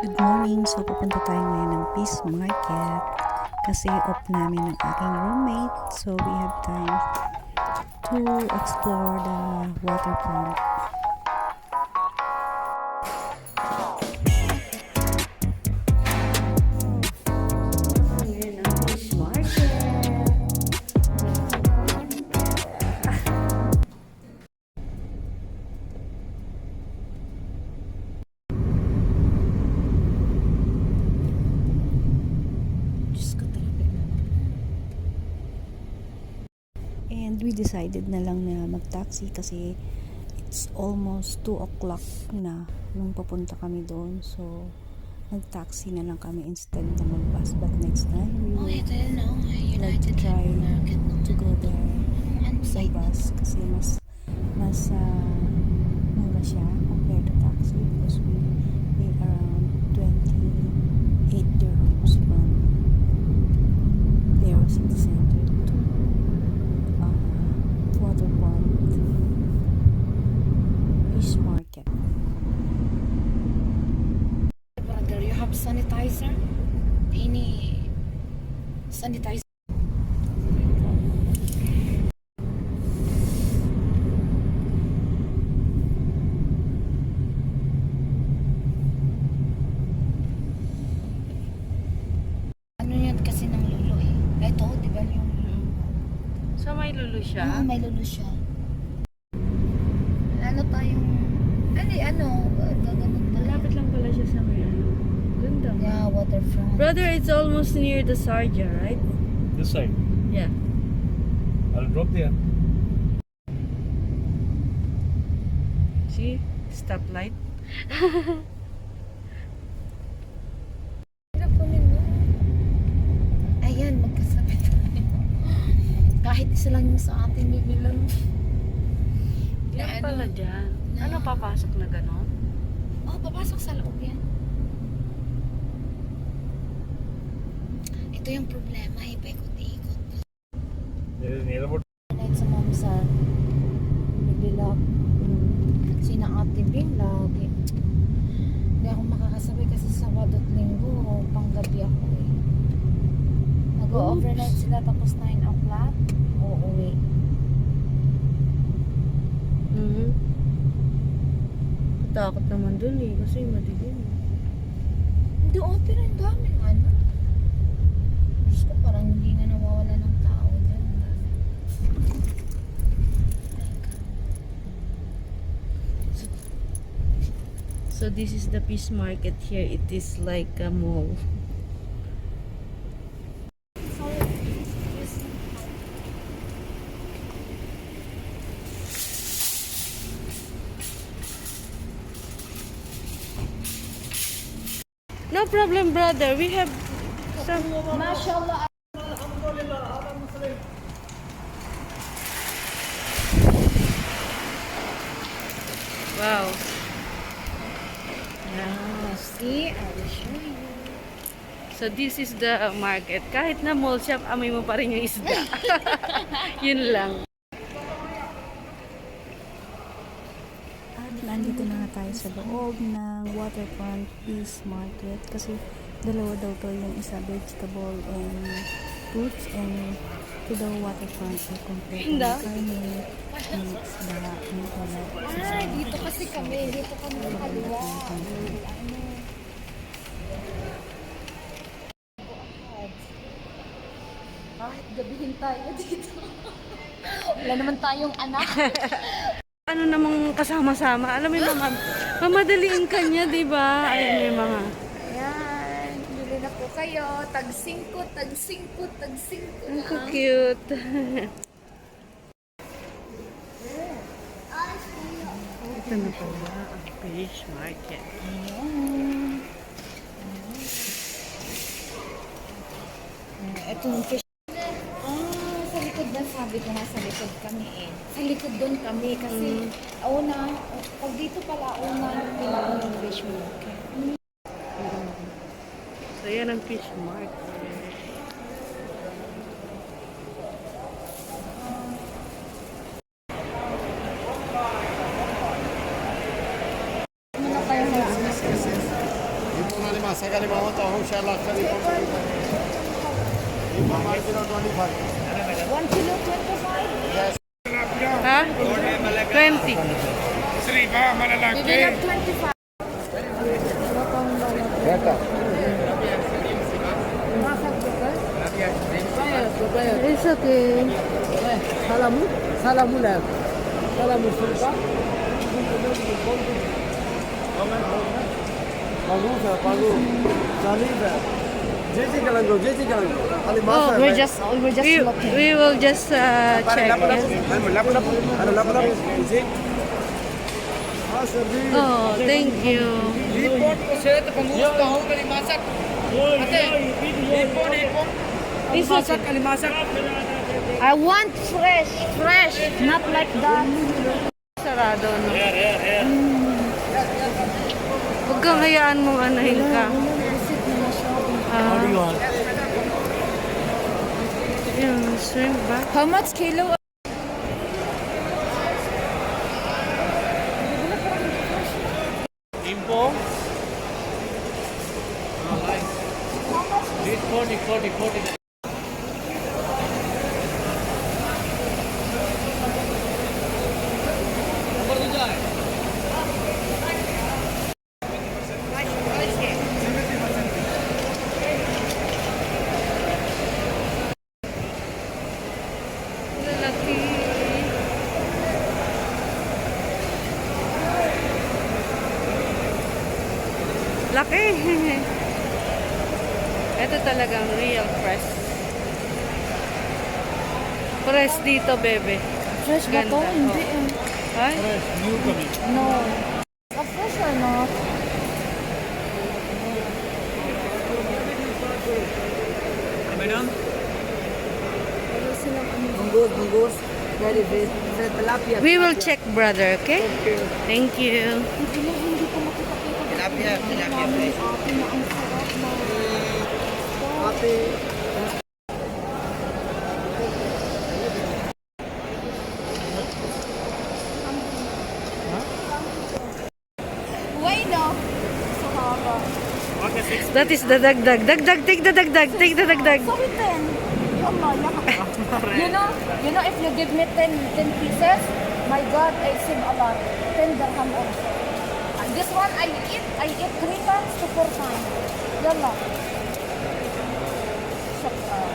Good morning! So, pupunta tayo ngayon ng Peace Market kasi off namin ng aking roommate. So, we have time to explore the waterfront. Ngayon ang Peace Market. And we decided na lang na mag-taxi kasi it's almost 2 o'clock na nung papunta kami doon. So, nag-taxi na lang kami instead na mag-bus. But next time, we will like to try to go there sa bus kasi mas mura siya compared to taxi because we pay around 28 dirhams from there city center to waterfront Peace Market. Brother, you have sanitizer? Ini sanitizer. Ano yan kasi ng lulo eh. Ito, di ba yung So, may lulu siya? Oo, may lulo siya. Ano tayong gagamot tayo. Malapit lang pala siya sa may ano. Ganda mo. Yeah, waterfront. Brother, it's almost near the Sarja, right? This side. Yeah. I'll drop there. See? Stoplight. Ayan, magkasabit tayo. Kahit isa lang yung sa atin bibilang. Yan pala dyan. Ano, papasok na gano'n? Oh, papasok sa loob yan. Ito yung problema, paikot-ikot. Near about Kahit sa Mamsar, bibilap. Sina Ate Bing lagi. Hindi ako makakasabay kasi sa Sabado at Linggo, panggabi ako eh. Nag-overnight sila tapos 9 o'clock, uuwi. Takot naman dun eh, kasi madilim. Hindi, pero ang daming ano. Diyos ko, parang hindi nga nawawala ng tao dyan. So, this is the Peace Market here. It is like a mall. No problem, brother. We have some. Mashallah. Wow. See, I will show you. So this is the market. Kahit na mall shop, amoy mo pa rin yung isda. Yun lang. At nandito na nga tayo sa loob ng waterfront Peace Market kasi dalawa daw to, yung isa vegetable and fruits, and to the waterfront ay complete ng karne, ng isda, ng ulat. Dito kasi kami. Dito kami sa kaliwa. Kahit gabihin tayo dito. Wala naman tayong anak. Ano namang kasama-sama? Alam mo yung mga mamadaliin ka niya, di ba? Ayun yung mga. Ayan. Bili na po kayo. Tag-singko, tag-singko, tag-singko. Ang cute. Ito na pala ang fish market. Ito yung fish. Sa likod na, sabi ko nga sa likod kami eh. Sa likod doon kami kasi pag dito pala, yung pinaka ng fish market. So yan ang fish market. Muna tayo sa मासा का लिमा होता हूँ शाला का lima kilo 25 1 kilo 25. Ha? 20. Bibili ng 25. It's okay. salamu lah salamu sulta bagus salib jesi kalango ali Oh, masa we're just looking. We will just check. lapu जी हाँ सर जी Oh, thank you. Report को से तो पंगुस का हो कली मासक अते रिपोर्ट It's okay. कली mask I want fresh, not like that. Sarado, no? Huwag kang hayaan mong anahin ka. Yung shrimp ba? How much kilo? Impo. 40. Lalaki. Laki. Ito talagang real fresh. Fresh dito, bebe. Fresh ba to? Ganda, Hindi oh. eh. Ay? New coming. No. Fresh or not? Madam. bungkus dari tilapia We will check, brother, okay? Thank you. tilapia please ate Why no? Sahara. That is the dagdag. Dagdag, take the dagdag. Take the dagdag. Sorry, 10. Yalla, you know, if you give me 10 pieces, my God, I save a lot. 10 dirham also. And this one, I eat 3 times to 4 times. Yalla. Shukran.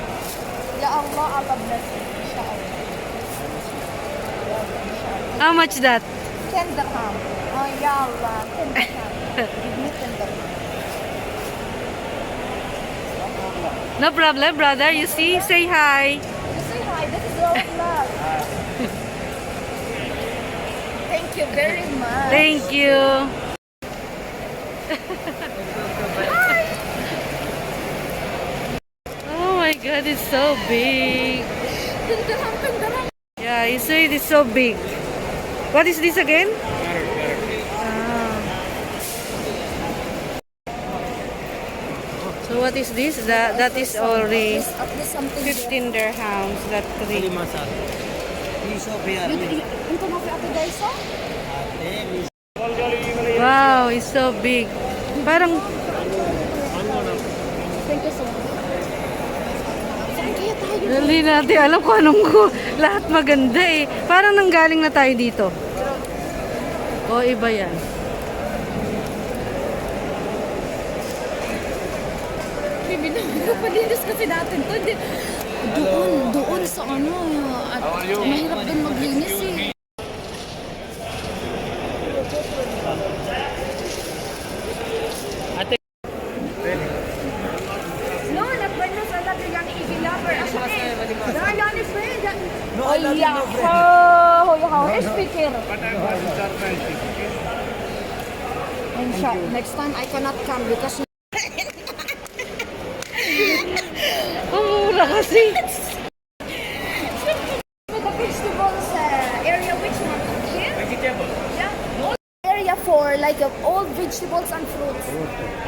Ya Allah, Allah bless you. Inshallah. How much that? 10 dirham. Oh, ya Allah. 10 dirham. Give me 10 dirham. No problem, brother. You see? Say hi. You say hi. This is your vlog. Thank you very much. Thank you. Oh my God, it's so big. 10 dirham, 10 dirham. Yeah, you say it is so big. What is this again? Ah. So what is this? That is only At least something 15 dirhams. That three. Ito na fi Ate Daisa? Wow, it's so big. Parang Thank you so much. Saan kaya tayo? hindi natin alam kung anong lahat maganda eh. Parang nanggaling na tayo dito. O iba yan. Bibili ko pa din kasi natin to. Doon sa ano. At mahirap din maglinis eh. No, not right now. Sa lahat yan i-gilaver. Ako eh. Dahil yan is friend. Oh, yeah. Oh, speaker. And next time I cannot come because Ang mura kasi. with the vegetables area, which one? Here? Vegetable. Yeah. All area for like all vegetables and fruits.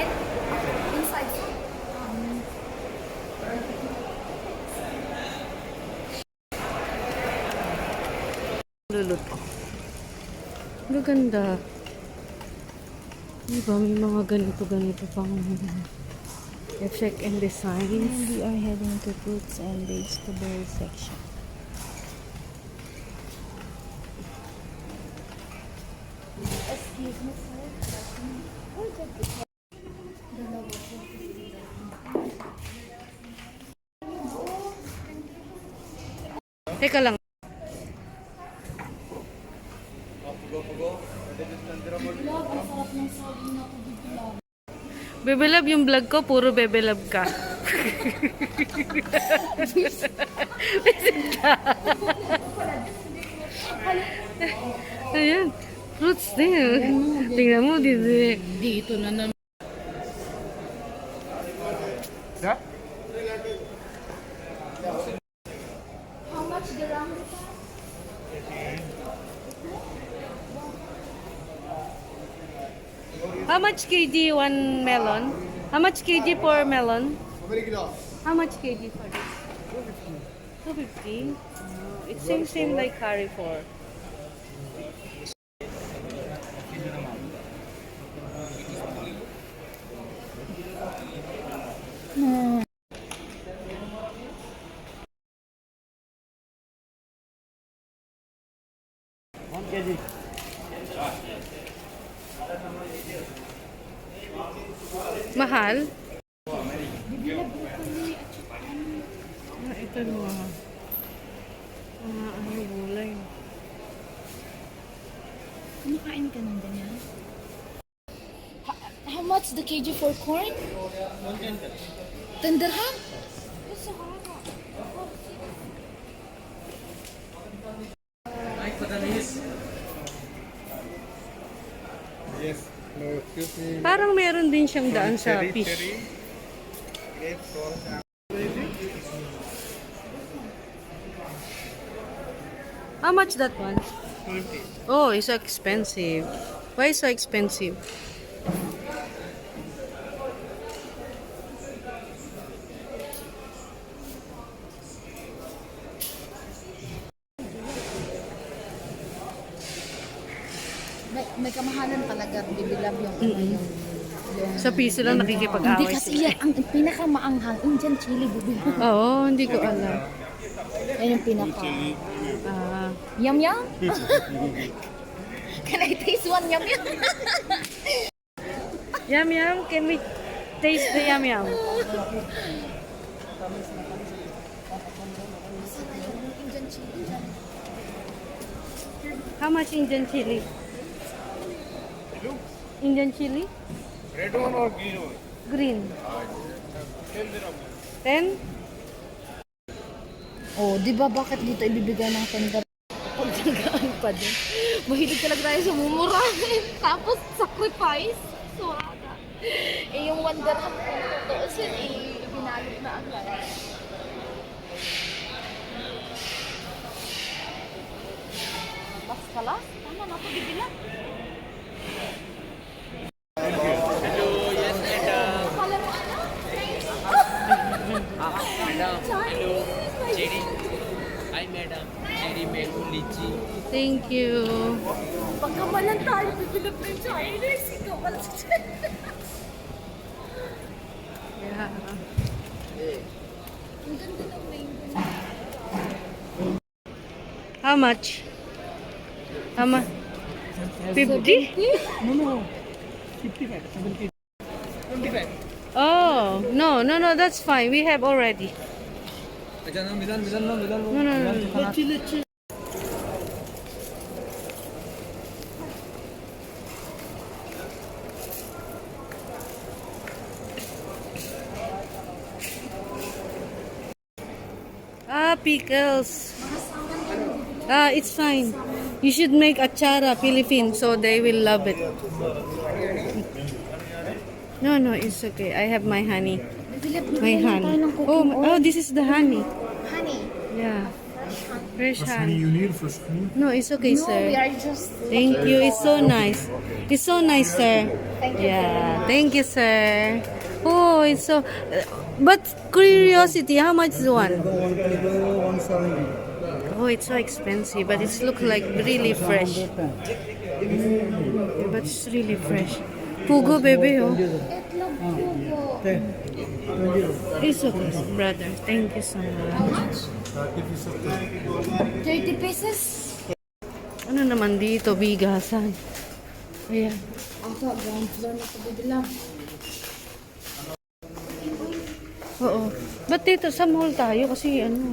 And inside. Luluto. Gaganda. Ang Diba, may mga ganito pang effect and And designs. we are heading to fruits and vegetable section. Excuse me, sir. Teka lang. Bebelab yung vlog ko, puro bebelab ka. Visit ka. Ayan. Fruits din. Tingnan mo, dito na naman. How much the rambutan? How much kg one melon? How much kg for melon? How much kg for this? 250. It's same like Carrefour. Mahal? Ito mo. Ano gulay? Kumakain ka ng ganyan? How much the kg for corn? 10 dirham? Yes. No, excuse me. Parang meron din siyang daan sa fish. How much that one? 20. Oh, it's so expensive. Why so expensive? May kamahalan talaga, bibilab yung yung Sa piso lang hindi nakikipag-away kasi sila. yan, ang pinakamaanghang Indian chili bibilab. Oo, hindi ko alam. Yan yung pinaka. Ah, Yum yum? Can I taste one yum yum? yum yum, can we taste the yum yum? Indian chili dyan. How much Indian chili? Indian chili? Red one or green one? Green. 10? Oh, di ba bakit dito ibibigay ng tender? Pagdagaan pa din. Mahilig talaga tayo sa mumurahin. Tapos sacrifice. Suwaga. Eh yung 1 dirham kung tutuusin, binalot na agad. Mas kalas? Tama na ito, bibilang. Kala mo ano? Madam, hello. Cherry. Hi, madam. Cherry, mango, lychee. Thank you. Pagkamalan tayo, bibilap ng Chinese. Ikaw pala sa Chinese. Yeah. Ang ganda ng mango. How much? How much? 50? No. 55, 70. 25. Oh, no, that's fine. We have already. Acha no, Milan. No. Let's. Ah, pickles. Ah, it's fine. You should make achara Philippine so they will love it. No, it's okay. I have my honey. My honey. Oh, this is the honey. Honey. Yeah. Fresh honey. You need fresh honey? No, it's okay, No, we sir. are just... Thank you. It's so nice. It's so nice, sir. Thank you very Yeah. much. Thank you, sir. Oh, it's so... But curiosity, how much is one? 170. Oh, it's so expensive, but it's look like really fresh. But it's really fresh. Pugo, baby, oh. Itlog pugo. It's okay, brother. Thank you so How much. much? 30 pesos? Ano naman dito, bigasan. Ayan. Ako, ground floor na pabidila. Oo. Ba't dito sa mall tayo? Kasi ano.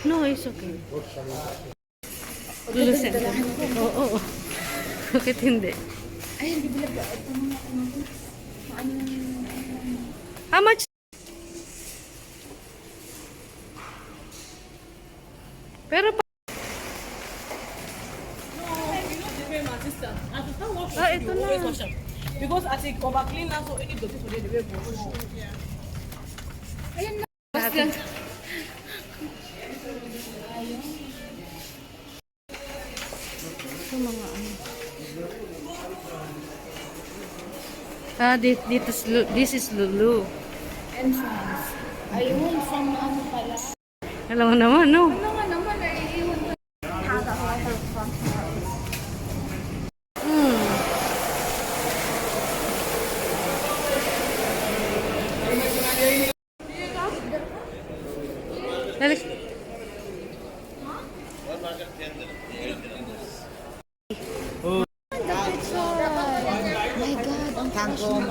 No, it's okay. Lulusin. Oo. Bakit hindi? Ay, hindi bila ba? Ito mga ano. How much? Pero pa... Ah, ito na. Because I take over clean now, so any dirty for the way go. Ito mga ano. Ah, this is Lulu. Entrance. Ayun, from ano pala. Alam mo naman, no? Ano nga naman, naiiwan ko. Hada waterfront. Dali. My God, ang Kangkong,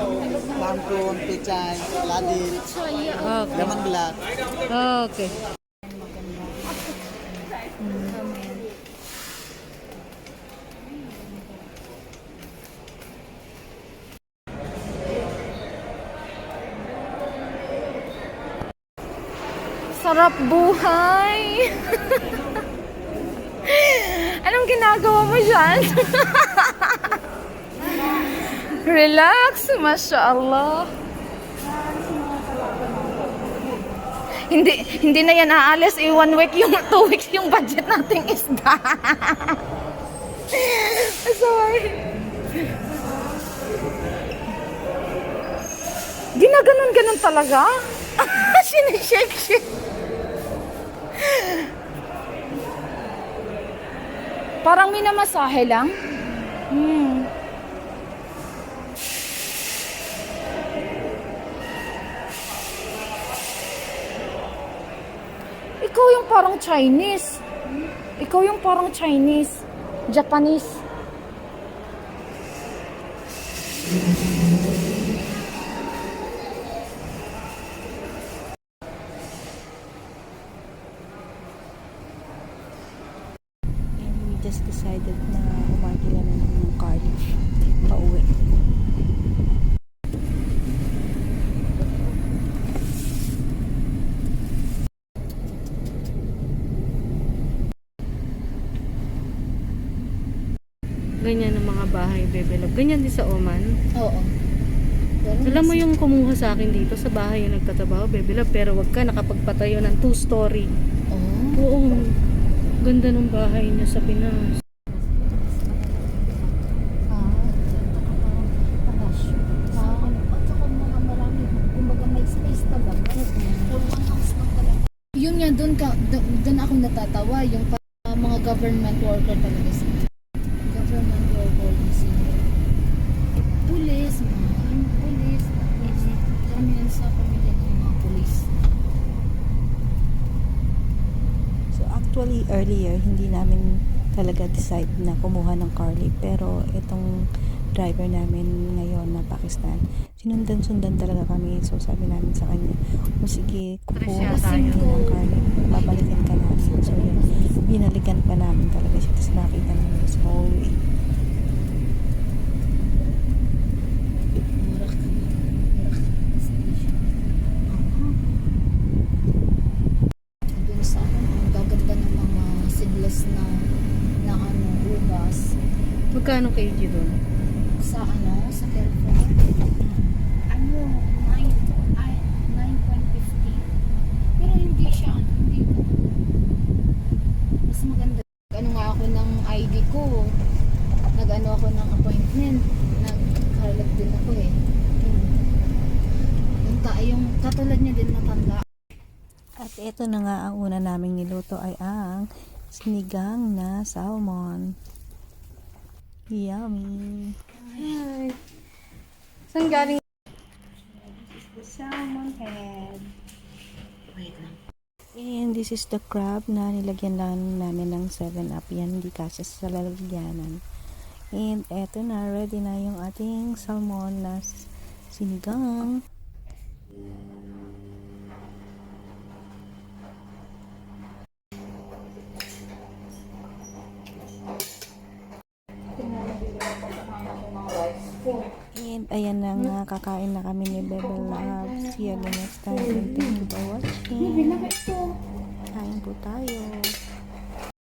langkong, pechay, ladit, saya. Okay. lemongrass. Okay. Sarap buhay. Anong ginagawa mo dyan? Relax, Masya Allah. Hindi na yan aalis. 1 week yung 2 weeks yung budget nating isda. Sorry. Ginaganon-ganon talaga? Sinishake-shake. Parang minamasahe lang. Ikaw yung parang Chinese. Ikaw yung parang Chinese. Japanese. And we just decided na umagila na lang ng car pauwi. Ganyan ang mga bahay, Bebe Love. Ganyan din sa Oman. Oo. Alam mo yung kumuha sa akin dito sa bahay yung nagtatrabaho, Bebe Love, pero wag ka nakapagpatayo ng 2-story. Oh. Oo. Ganda ng bahay niya sa Pinas. Yun nga, doon ako natatawa. Yung mga government worker talaga sila. Government worker din sila. Pulis, pulis. Kami yan sa pamilya ng mga pulis. So actually earlier hindi namin talaga decide na kumuha ng car leave, pero itong driver namin ngayon na Pakistan, sundan talaga kami. So sabi namin sa kanya, o sige, kukuha tayo ng car leave, babalikan ka namin. So yun, binalikan pa namin talaga siya, tapos nakita namin sa hallway. Doon sa ang gaganda ng mga seedless na ano, ubas. Magkano kg doon? Sa sa Carrefour. Ano, 9.50. Pero hindi siya, hindi ko. Mas maganda. Ano nga ako ng ID ko. Nag-ano ako ng appointment. Nag-harlap din ako eh. Yung katulad niya din matanda. At ito na nga, ang una naming niluto ay ang sinigang na salmon. Yummy. Hi. Saan galing? Salmon head. And this is the crab na nilagyan lang namin ng 7-up. Yan, hindi kasi sa lalagyanan. And eto na, ready na yung ating salmon na sinigang. And ayan na nga, kakain na kami ni Bebe Love. See you again next time. And thank you for watching. Kain po tayo.